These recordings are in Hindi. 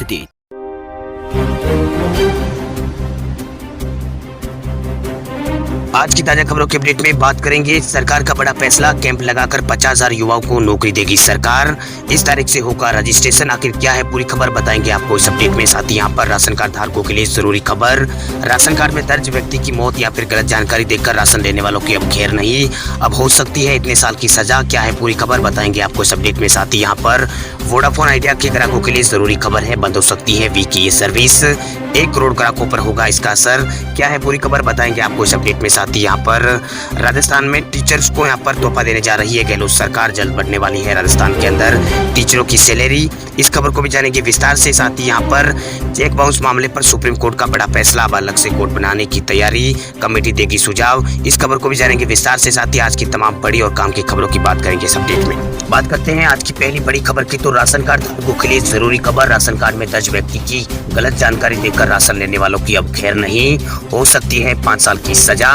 सिटी। आज की ताजा खबरों के अपडेट में बात करेंगे। सरकार का बड़ा फैसला, कैंप लगाकर 50,000 युवाओं को नौकरी देगी सरकार। इस तारीख से होगा रजिस्ट्रेशन। आखिर क्या है पूरी खबर बताएंगे आपको इस अपडेट में। साथ ही यहाँ पर राशन कार्ड धारकों के लिए जरूरी खबर, राशन कार्ड में दर्ज व्यक्ति की मौत या फिर गलत जानकारी देकर राशन लेने वालों की अब खैर नहीं, अब हो सकती है इतने साल की सजा। क्या है पूरी खबर बताएंगे आपको इस अपडेट में। साथ ही यहाँ पर वोडाफोन आइडिया के ग्राहकों के लिए जरूरी खबर है, बंद हो सकती है वी की ये सर्विस। 1 करोड़ ग्राहकों पर होगा इसका असर। क्या है पूरी खबर बताएंगे आपको इस अपडेट में। साथ ही यहाँ पर राजस्थान में टीचर्स को यहाँ पर तोहफा देने जा रही है गहलोत सरकार। जल्द बढ़ने वाली है राजस्थान के अंदर टीचरों की सैलरी। इस खबर को भी जानेंगे विस्तार से। साथ ही यहाँ पर चेक बाउंस मामले पर सुप्रीम कोर्ट का बड़ा फैसला, अब अलग से कोर्ट बनाने की तैयारी, कमेटी देगी सुझाव। इस खबर को भी जानेंगे विस्तार से। साथ ही आज की तमाम बड़ी और काम की खबरों की बात करेंगे इस अपडेट में। बात करते हैं आज की पहली बड़ी खबर की, तो राशन कार्ड धारकों के लिए जरूरी खबर। राशन कार्ड में दर्ज व्यक्ति की गलत जानकारी देकर राशन लेने वालों की अब खैर नहीं, हो सकती है 5 साल की सजा।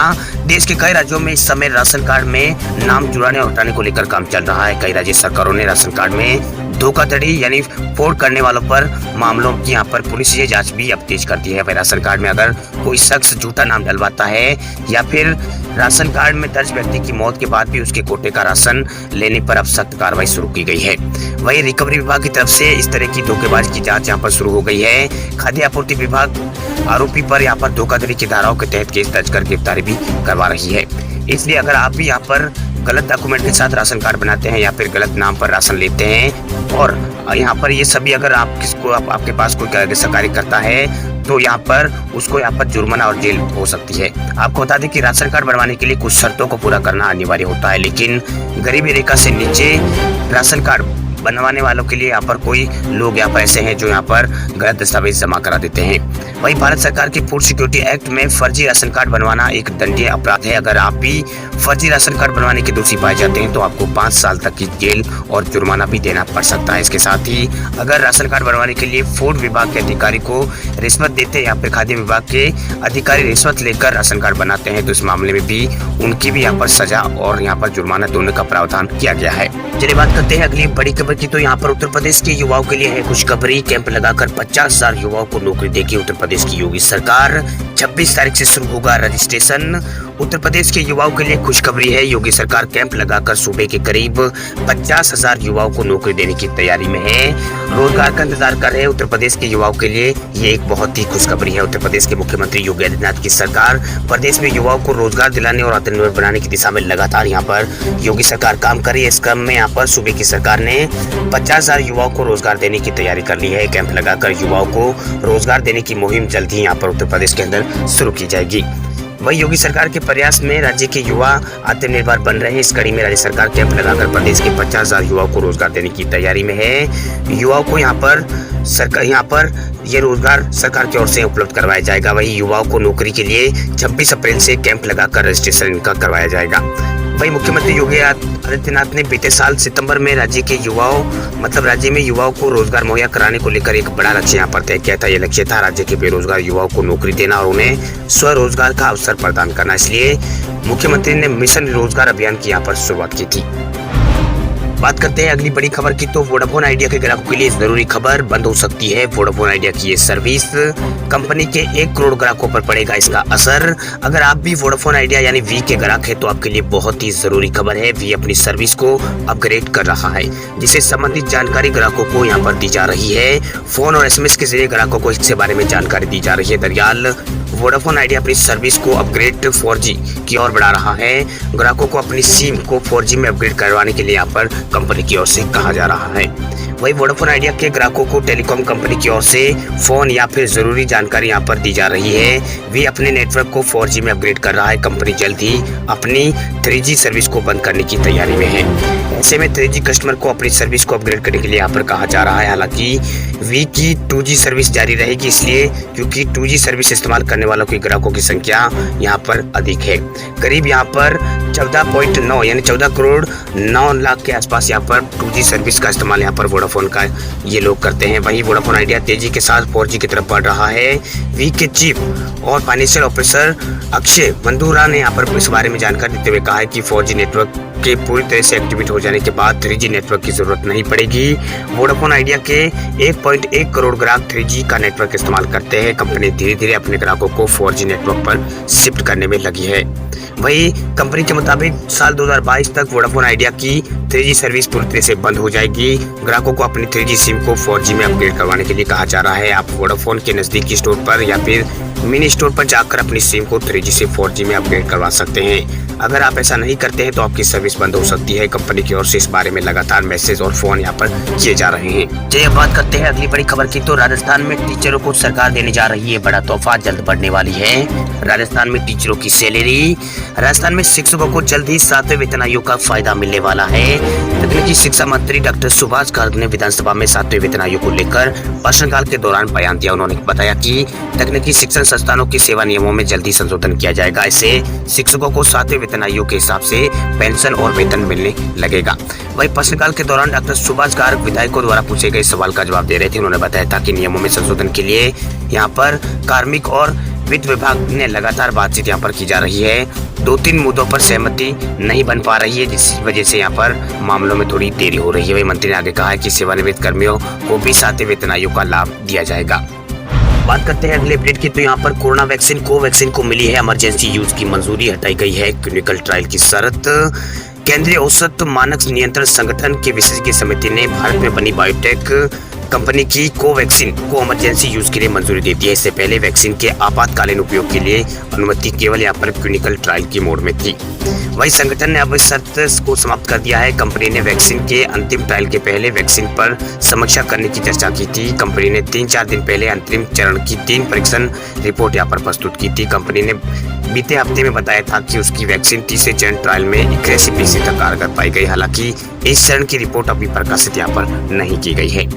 देश के कई राज्यों में इस समय राशन कार्ड में नाम जुड़ाने और हटाने को लेकर काम चल रहा है। कई राज्य सरकारों ने राशन कार्ड में धोखाधड़ी यानी फ्रॉड करने वालों पर मामलों की यहाँ पर पुलिस ये जांच भी अब तेज कर दी है। राशन कार्ड में अगर कोई शख्स झूठा नाम डलवाता है या फिर राशन कार्ड में दर्ज व्यक्ति की मौत के बाद भी उसके कोटे का राशन लेने पर अब सख्त कार्रवाई शुरू की गई है। वहीं रिकवरी विभाग की तरफ से इस तरह की धोखेबाजी की जांच यहाँ पर शुरू हो गई है। खाद्य आपूर्ति विभाग आरोपी पर यहाँ पर धोखाधड़ी की धाराओं के तहत केस दर्ज कर गिरफ्तारी भी करवा रही है। इसलिए अगर आप भी यहाँ पर गलत डॉक्यूमेंट के साथ राशन कार्ड बनाते हैं या फिर गलत नाम पर राशन लेते हैं और यहाँ पर ये सभी अगर आपके पास कोई सरकारी करता है तो यहाँ पर उसको यहाँ पर जुर्माना और जेल हो सकती है। आपको बता दें कि राशन कार्ड बनवाने के लिए कुछ शर्तों को पूरा करना अनिवार्य होता है, लेकिन गरीबी रेखा से नीचे राशन कार्ड बनवाने वालों के लिए यहाँ पर कोई लोग यहाँ पर ऐसे हैं जो यहाँ पर गलत दस्तावेज जमा करा देते हैं। वहीं भारत सरकार के फूड सिक्योरिटी एक्ट में फर्जी राशन कार्ड बनवाना एक दंडनीय अपराध है। अगर आप भी फर्जी राशन कार्ड बनवाने के दोषी पाए जाते हैं तो आपको 5 साल तक की जेल और जुर्माना भी देना पड़ सकता है। इसके साथ ही अगर राशन कार्ड बनवाने के लिए फूड विभाग के अधिकारी को रिश्वत देते हैं या फिर खाद्य विभाग के अधिकारी रिश्वत लेकर राशन कार्ड बनाते हैं तो इस मामले में भी उनकी भी यहाँ पर सजा और यहाँ पर जुर्माना दोनों का प्रावधान किया गया है। चलिए बात करते हैं अगली बड़ी खबर की, तो यहाँ पर उत्तर प्रदेश के युवाओं के लिए है खुशखबरी। कैंप लगाकर 50,000 युवाओं को नौकरी देगी उत्तर प्रदेश की योगी सरकार। 26 तारीख से शुरू होगा रजिस्ट्रेशन। उत्तर प्रदेश के युवाओं के लिए खुशखबरी है। योगी सरकार कैंप लगाकर सूबे के करीब 50,000 युवाओं को नौकरी देने की तैयारी में है। रोजगार का इंतजार कर रहे उत्तर प्रदेश के युवाओं के लिए ये एक बहुत ही खुशखबरी है। उत्तर प्रदेश के मुख्यमंत्री योगी आदित्यनाथ की सरकार प्रदेश में युवाओं को रोजगार दिलाने और आत्मनिर्भर बनाने की दिशा में लगातार यहाँ पर योगी सरकार काम कर रही है। इस क्रम में यहाँ पर सूबे की सरकार ने 50,000 युवाओं को रोजगार देने की तैयारी कर ली है। कैंप लगाकर युवाओं को रोजगार देने की मुहिम जल्द ही यहाँ पर उत्तर प्रदेश के अंदर शुरू की जाएगी। वही योगी सरकार के प्रयास में राज्य के युवा आत्मनिर्भर बन रहे हैं। इस कड़ी में राज्य सरकार कैंप लगाकर प्रदेश के 50,000 युवाओं को रोजगार देने की तैयारी में है। युवाओं को यहाँ पर ये रोजगार सरकार की ओर से उपलब्ध करवाया जाएगा। वही युवाओं को नौकरी के लिए 26 अप्रैल से कैंप लगाकर रजिस्ट्रेशन इनका करवाया जाएगा। वही मुख्यमंत्री योगी आदित्यनाथ ने बीते साल सितंबर में राज्य में युवाओं को रोजगार मुहैया कराने को लेकर एक बड़ा लक्ष्य यहाँ पर तय किया था। ये लक्ष्य था राज्य के बेरोजगार युवाओं को नौकरी देना और उन्हें स्वरोजगार का अवसर प्रदान करना। इसलिए मुख्यमंत्री ने मिशन रोजगार अभियान की यहाँ पर शुरुआत की थी। बात करते हैं अगली बड़ी खबर की, तो वोडाफोन आइडिया के ग्राहकों के लिए जरूरी खबर, बंद हो सकती है वोडाफोन आइडिया की ये सर्विस। कंपनी के 1 करोड़ ग्राहकों पर पड़ेगा इसका असर। अगर आप भी वोडाफोन आइडिया यानी वी के ग्राहक है तो आपके लिए बहुत ही जरूरी खबर है। वी अपनी सर्विस को अपग्रेड कर रहा है, जिससे संबंधित जानकारी ग्राहकों को यहाँ पर दी जा रही है। फोन और SMS के जरिए ग्राहकों को इसके बारे में जानकारी दी जा रही है। दरअसल वोडाफोन आइडिया अपनी सर्विस को अपग्रेड 4G की ओर बढ़ा रहा है। ग्राहकों को अपनी सिम को 4G में अपग्रेड करवाने के लिए यहाँ पर कंपनी की ओर से कहा जा रहा है। वही वोडाफोन आइडिया के ग्राहकों को टेलीकॉम कंपनी की ओर से फोन या फिर जरूरी जानकारी यहाँ पर दी जा रही है। वे अपने नेटवर्क को 4G में अपग्रेड कर रहा है। कंपनी जल्द ही अपनी 3G सर्विस को बंद करने की तैयारी में है। ऐसे में 3G कस्टमर को अपनी सर्विस को अपग्रेड करने के लिए यहाँ पर कहा जा रहा है। हालांकि वी की 2G सर्विस जारी रहेगी, इसलिए क्योंकि 2G सर्विस इस्तेमाल करने वालों की ग्राहकों की संख्या यहाँ पर अधिक है। करीब यहाँ पर 14.9 यानी 14 करोड़ 9 लाख के आसपास यहाँ पर 2G सर्विस का इस्तेमाल यहाँ पर वोडाफोन का ये लोग करते हैं। वहीं वोडाफोन आइडिया तेजी के साथ 4G की तरफ बढ़ रहा है। वी के चीफ और फाइनेंशियल ऑफिसर अक्षय वंदुरा ने यहाँ पर इस बारे में जानकारी देते हुए कहा है कि 4G नेटवर्क के पूरी तरह से एक्टिवेट हो जाने के बाद 3G नेटवर्क की जरूरत नहीं पड़ेगी। वोडाफोन आइडिया के 1.1 करोड़ ग्राहक 3G का नेटवर्क इस्तेमाल करते हैं। कंपनी धीरे धीरे अपने ग्राहकों को 4G नेटवर्क पर शिफ्ट करने में लगी है। वही कंपनी के मुताबिक साल 2022 तक वोडाफोन आइडिया की 3G सर्विस पूरी तरह से बंद हो जाएगी। ग्राहकों को अपनी 3G सिम को 4G में अपग्रेड करवाने के लिए कहा जा रहा है। आप वोडाफोन के नजदीकी स्टोर पर या फिर मिनी स्टोर पर जाकर अपनी सिम को 3G से 4G में अपग्रेड करवा सकते हैं। अगर आप ऐसा नहीं करते हैं तो आपकी सर्विस बंद हो सकती है। कंपनी की ओर से इस बारे में लगातार मैसेज और फोन यहाँ पर किए जा रहे हैं। चलिए अब बात करते हैं अगली बड़ी खबर की। तो राजस्थान में टीचरों को सरकार देने जा रही है बड़ा तोहफा, जल्द बढ़ने वाली है राजस्थान में टीचरों की सैलरी। राजस्थान में शिक्षकों को जल्द ही 7वें वेतन आयोग का फायदा मिलने वाला है। तकनीकी शिक्षा मंत्री डॉक्टर सुभाष गर्ग ने विधानसभा में 7वें वेतन आयोग को लेकर प्रश्नकाल के दौरान बयान दिया। उन्होंने बताया कि तकनीकी शिक्षण संस्थानों की सेवा नियमों में जल्दी संशोधन किया जाएगा। इससे शिक्षकों को 7वें वेतन आयोग के हिसाब से पेंशन और वेतन मिलने लगेगा। वही प्रश्नकाल के दौरान डॉक्टर सुभाष गर्ग विधायकों द्वारा पूछे गए सवाल का जवाब दे रहे थे। उन्होंने बताया था कि नियमों में संशोधन के लिए यहाँ पर कार्मिक और वित्त विभाग ने लगातार बातचीत यहाँ पर की जा रही है। 2-3 मुद्दों पर सहमति नहीं बन पा रही है, जिस वजह से यहाँ पर मामलों में थोड़ी देरी हो रही है। वही मंत्री ने आगे कहा है कि सेवानिवृत्त कर्मियों को भी 7वें वेतन आयोग का लाभ दिया जाएगा। बात करते हैं अगले अपडेट की। तो यहाँ पर कोरोना वैक्सीन कोवैक्सीन को मिली है इमरजेंसी यूज की मंजूरी, हटाई गई है क्लिनिकल ट्रायल की शर्त। केंद्रीय औषध मानक नियंत्रण संगठन की विशेषज्ञ समिति ने भारत में बनी बायोटेक कंपनी की कोवैक्सीन को इमरजेंसी यूज के लिए मंजूरी दे दी है। इससे पहले वैक्सीन के आपातकालीन उपयोग के लिए अनुमति केवल यहाँ पर क्लिनिकल ट्रायल की मोड में थी। वही संगठन ने अब इस शर्त को समाप्त कर दिया है। कंपनी ने वैक्सीन के अंतिम ट्रायल के पहले वैक्सीन पर समीक्षा करने की चर्चा की थी। कंपनी ने 3-4 दिन पहले अंतिम चरण की 3 परीक्षण रिपोर्ट यहाँ पर प्रस्तुत की थी। कंपनी ने बीते हफ्ते में बताया था कि उसकी वैक्सीन तीसरे चरण ट्रायल में 81% तक कारगर पाई गई। हालांकि इस चरण की रिपोर्ट अभी प्रकाशित यहाँ पर नहीं की गई है।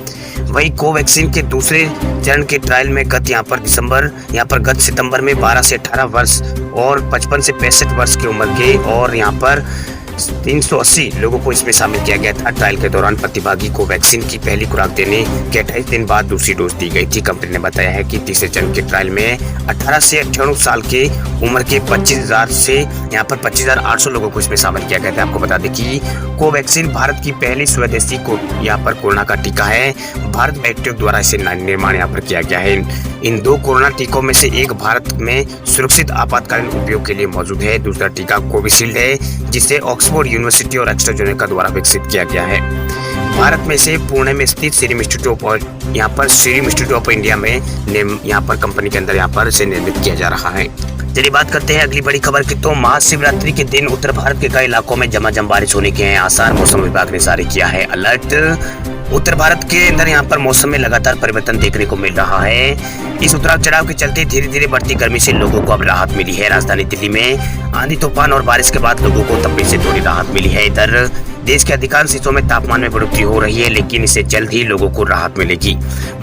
वही कोवैक्सीन के दूसरे चरण के ट्रायल में गत सितंबर में 12 से 18 वर्ष और 55 से 65 वर्ष की उम्र के और यहाँ पर 380 लोगों को इसमें शामिल किया गया था। ट्रायल के दौरान प्रतिभागी को वैक्सीन की पहली खुराक देने के 28 दिन बाद दूसरी डोज दी गई थी। कंपनी ने बताया है कि तीसरे चरण के ट्रायल में 18 से 98 साल के उम्र के 25,000 से यहाँ पर 25,800 लोगों को इसमें शामिल किया गया था। आपको बता दें कि कोवैक्सीन भारत की पहली स्वदेशी यहाँ पर कोरोना का टीका है। भारत बायोटेक द्वारा इसे निर्माण यहाँ पर किया गया है। इन 2 कोरोना टीकों में से एक भारत में सुरक्षित आपातकालीन उपयोग के लिए मौजूद है। दूसरा टीका कोविशील्ड है, जिसे ऑक्सफोर्ड यूनिवर्सिटी और एस्ट्राजेनेका द्वारा विकसित किया गया है। भारत में से पुणे में स्थित सीरम इंस्टीट्यूट ऑफ इंडिया में यहाँ पर कंपनी के अंदर यहाँ पर इसे निर्मित किया जा रहा है। चलिए बात करते हैं अगली बड़ी खबर की। तो महाशिवरात्रि के दिन उत्तर भारत के कई इलाकों में झमाझम बारिश होने के हैं आसार। मौसम विभाग ने जारी किया है अलर्ट। उत्तर भारत के अंदर यहाँ पर मौसम में लगातार परिवर्तन देखने को मिल रहा है। इस उतार चढ़ाव के चलते धीरे धीरे बढ़ती गर्मी से लोगों को अब राहत मिली है। राजधानी दिल्ली में आंधी तूफान और बारिश के बाद लोगों को तपने से थोड़ी राहत मिली है। इधर देश के अधिकांश हिस्सों में तापमान में बढ़ोतरी हो रही है, लेकिन इससे जल्द ही लोगों को राहत मिलेगी।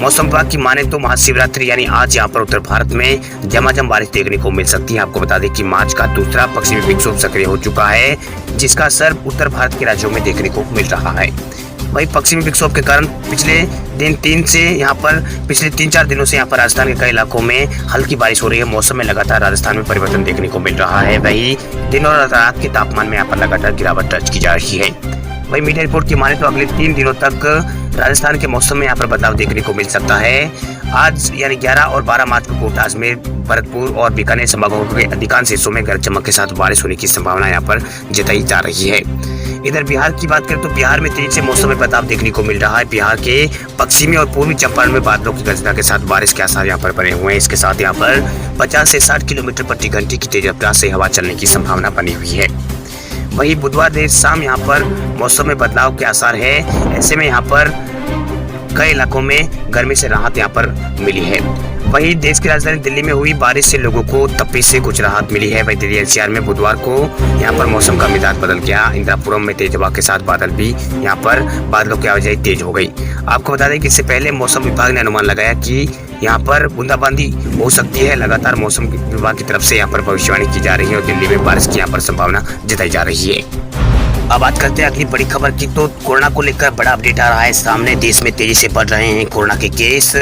मौसम विभाग की माने तो महाशिवरात्रि यानी आज यहाँ पर उत्तर भारत में झमाझम बारिश देखने को मिल सकती है। आपको बता दें कि मार्च का दूसरा पश्चिमी विक्षोभ सक्रिय हो चुका है, जिसका असर उत्तर भारत के राज्यों में देखने को मिल रहा है। वही पश्चिमी विक्षोभ के कारण पिछले 3-4 दिनों से यहाँ पर राजस्थान के कई इलाकों में हल्की बारिश हो रही है। मौसम में लगातार राजस्थान में परिवर्तन देखने को मिल रहा है। वही दिन और रात के तापमान में यहाँ पर लगातार गिरावट दर्ज की जा रही है। वही मीडिया रिपोर्ट की माने तो अगले 3 दिनों तक राजस्थान के मौसम में यहाँ पर बदलाव देखने को मिल सकता है। आज यानी 11 और 12 मार्च को कोटा, अजमेर, भरतपुर और बीकानेर संभागों के अधिकांश हिस्सों में गरज चमक के साथ बारिश होने की संभावना यहाँ पर जताई जा रही है। इधर बिहार की बात करें तो बिहार में तेजी से मौसम में बदलाव देखने को मिल रहा है। बिहार के पश्चिमी और पूर्वी चंपारण में बादलों की गर्जना के साथ बारिश के आसार यहाँ पर बने हुए हैं। इसके साथ यहाँ पर 50 से 60 किलोमीटर प्रति घंटे की तेज रफ्तार से हवा चलने की संभावना बनी हुई है। वही बुधवार देर शाम यहाँ पर मौसम में बदलाव के आसार है। ऐसे में यहाँ पर कई इलाकों में गर्मी से राहत यहाँ पर मिली है। वहीं देश की राजधानी दिल्ली में हुई बारिश से लोगों को तपीस से कुछ राहत मिली है। वही दिल्ली एनसीआर में बुधवार को यहाँ पर मौसम का मिजाज बदल गया। इंदिरापुरम में तेज हवा के साथ बादल भी यहाँ पर बादलों की आवाजाही तेज हो गई। आपको बता दें कि इससे पहले मौसम विभाग ने अनुमान लगाया कि यहाँ पर बूंदाबांदी हो सकती है। लगातार मौसम विभाग की तरफ से यहाँ पर भविष्यवाणी की जा रही है और दिल्ली में बारिश की यहाँ पर संभावना जताई जा रही है। अब बात करते हैं अगली बड़ी खबर की। तो कोरोना को लेकर बड़ा अपडेट आ रहा है सामने। देश में तेजी से बढ़ रहे हैं कोरोना के केस।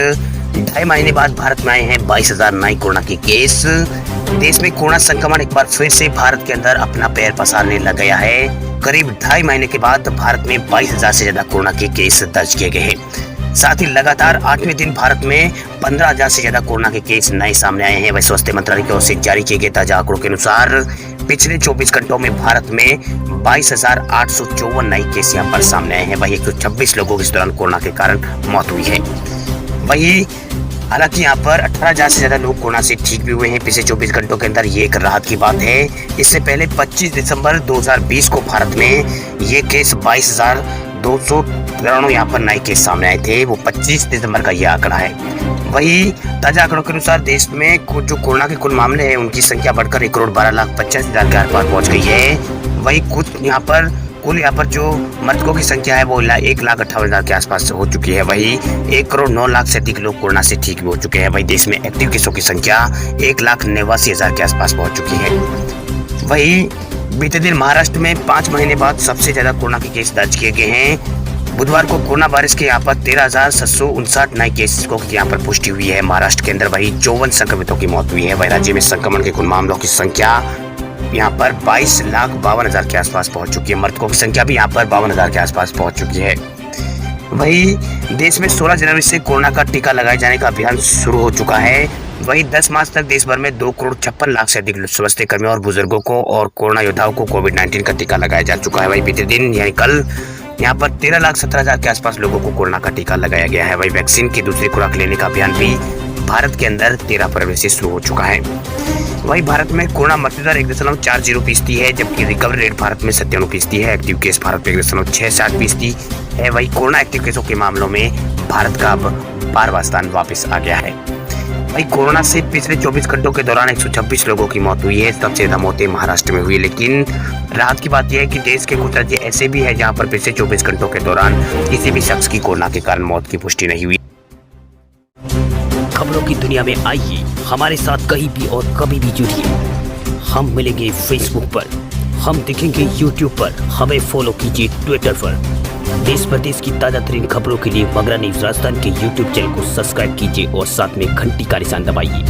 2.5 महीने बाद भारत में आए हैं 22,000 नए कोरोना के केस। देश में कोरोना संक्रमण एक बार फिर से भारत के अंदर अपना पैर पसारने लग गया है। करीब 2.5 महीने के बाद भारत में 22,000 से ज्यादा कोरोना के केस दर्ज किए गए हैं। साथ ही लगातार 8वें दिन भारत में 15,000 से ज्यादा कोरोना के केस नए सामने आए हैं। वही स्वास्थ्य मंत्रालय की ओर से जारी किए गए ताजा आंकड़ों के अनुसार पिछले 24 घंटों में भारत में 22,854 नए केस यहाँ पर सामने आए हैं। वही 126 लोगों की इस दौरान कोरोना के कारण मौत हुई है। वही हालांकि यहाँ पर 18,000 से ज्यादा लोग कोरोना से ठीक भी हुए हैं पिछले 24 घंटों के अंदर। ये एक राहत की बात है। इससे पहले 25 दिसंबर 2020 को भारत में ये केस 22,293 यहाँ पर नए केस सामने आए थे। वो 25 दिसंबर का ये आंकड़ा है। वही ताजा आंकड़ों के अनुसार देश में जो कोरोना के कुल मामले हैं उनकी संख्या बढ़कर 1,12,50,000 के आर पार पहुंच गई है। वही कुल यहाँ पर जो मृतकों की संख्या है वो 1,58,000 के आसपास हो चुकी है। वही 1,09,00,000 से अधिक लोग कोरोना से ठीक भी हो चुके हैं। वही देश में एक्टिव केसों की संख्या 1,89,000 के आसपास पहुंच चुकी है। वही बीते दिन महाराष्ट्र में 5 महीने बाद सबसे ज्यादा कोरोना के केस दर्ज किए गए हैं। बुधवार को कोरोना वायरस के यहाँ पर 13,759 नए केसों की यहाँ पर पुष्टि हुई है महाराष्ट्र के अंदर। वही 54 संक्रमितों की मौत हुई है। वही राज्य में संक्रमण के कुल मामलों की संख्या यहाँ पर 22,52,000 के आसपास पहुंच चुकी है। मृतकों की संख्या भी यहाँ पर 52,000 के आसपास पहुंच चुकी है। वही देश में 16 जनवरी से कोरोना का टीका लगाए जाने का अभियान शुरू हो चुका है। वही 10 मार्च तक देश भर में 2,56,00,000 से अधिक स्वास्थ्य कर्मियों और बुजुर्गों को और कोरोना योद्धाओं को कोविड-19 का टीका लगाया जा चुका है। वही बीते दिन यानी कल यहाँ पर 13,17,000 के आसपास लोगों को कोरोना का टीका लगाया गया है। वही वैक्सीन की दूसरी खुराक लेने का अभियान भी भारत के अंदर 13 फरवरी से शुरू हो चुका है। वही भारत में कोरोना मृत्यु दर 1.40% है, जबकि रिकवरी रेट भारत में 97% है। एक्टिव केस भारत में 1.67% है। वही कोरोना एक्टिव केसों के मामलों में भारत का अब 12वां स्थान वापस आ गया है। वही कोरोना से पिछले 24 घंटों के दौरान 126 लोगों की मौत हुई है। सबसे ज्यादा मौतें महाराष्ट्र में हुई। लेकिन राहत की बात यह है कि देश के कुछ राज्य ऐसे भी है जहाँ पर पिछले 24 घंटों के दौरान किसी भी शख्स की कोरोना के कारण मौत की पुष्टि नहीं हुई। खबरों की दुनिया में आइए हमारे साथ कहीं भी और कभी भी जुड़िए। हम मिलेंगे फेसबुक पर, हम दिखेंगे यूट्यूब पर, हमें फॉलो कीजिए ट्विटर पर। देश प्रदेश की ताजा तरीन खबरों के लिए मगरा न्यूज राजस्थान के यूट्यूब चैनल को सब्सक्राइब कीजिए और साथ में घंटी का निशान दबाइए।